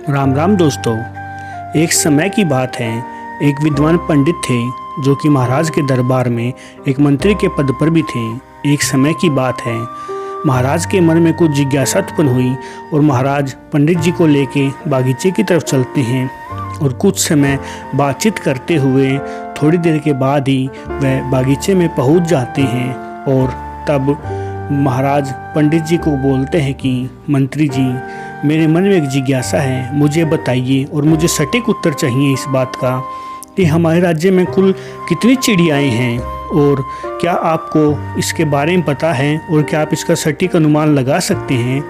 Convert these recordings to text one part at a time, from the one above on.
राम राम दोस्तों। एक समय की बात है, एक विद्वान पंडित थे जो कि महाराज के दरबार में एक मंत्री के पद पर भी थे। एक समय की बात है, महाराज के मन में कुछ जिज्ञासा उत्पन्न हुई और महाराज पंडित जी को लेके बागीचे की तरफ चलते हैं और कुछ समय बातचीत करते हुए थोड़ी देर के बाद ही वह बागीचे में पहुंच जाते हैं। और तब महाराज पंडित जी को बोलते हैं कि मंत्री जी, मेरे मन में एक जिज्ञासा है, मुझे बताइए और मुझे सटीक उत्तर चाहिए इस बात का कि हमारे राज्य में कुल कितनी चिड़ियाएँ हैं और क्या आपको इसके बारे में पता है और क्या आप इसका सटीक अनुमान लगा सकते हैं।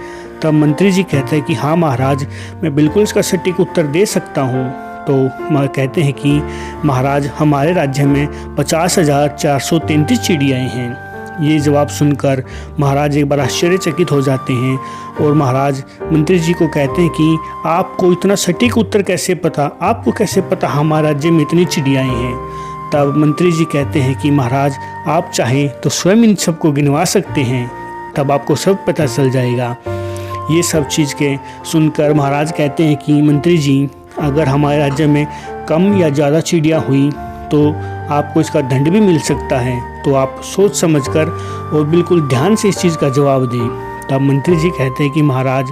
तब मंत्री जी कहते हैं कि हाँ महाराज, मैं बिल्कुल इसका सटीक उत्तर दे सकता हूँ। तो कहते हैं कि महाराज, हमारे राज्य में 50,433 चिड़ियाएँ हैं। ये जवाब सुनकर महाराज एक बार आश्चर्यचकित हो जाते हैं और महाराज मंत्री जी को कहते हैं कि आपको इतना सटीक उत्तर कैसे पता, आपको कैसे पता हमारे राज्य में इतनी चिड़ियाएँ हैं। तब मंत्री जी कहते हैं कि महाराज, आप चाहें तो स्वयं इन सबको गिनवा सकते हैं, तब आपको सब पता चल जाएगा। ये सब चीज़ के सुनकर महाराज कहते हैं कि मंत्री जी, अगर हमारे राज्य में कम या ज़्यादा चिड़िया हुई तो आपको इसका दंड भी मिल सकता है, तो आप सोच समझकर और बिल्कुल ध्यान से इस चीज़ का जवाब दें। तब मंत्री जी कहते हैं कि महाराज,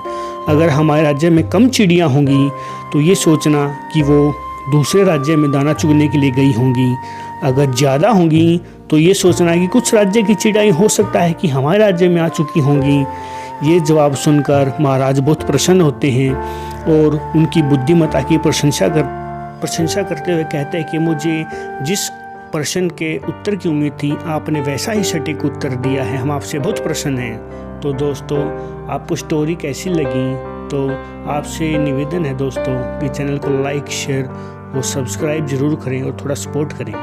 अगर हमारे राज्य में कम चिड़ियाँ होंगी तो ये सोचना कि वो दूसरे राज्य में दाना चुगने के लिए गई होंगी। अगर ज़्यादा होंगी तो ये सोचना कि कुछ राज्य की चिड़ियाँ हो सकता है कि हमारे राज्य में आ चुकी होंगी। ये जवाब सुनकर महाराज बहुत प्रसन्न होते हैं और उनकी बुद्धिमत्ता की प्रशंसा करते हुए कहते हैं कि मुझे जिस प्रश्न के उत्तर की उम्मीद थी, आपने वैसा ही सटीक उत्तर दिया है, हम आपसे बहुत प्रसन्न हैं। तो दोस्तों, आपको स्टोरी कैसी लगी? तो आपसे निवेदन है दोस्तों कि चैनल को लाइक, शेयर और सब्सक्राइब जरूर करें और थोड़ा सपोर्ट करें।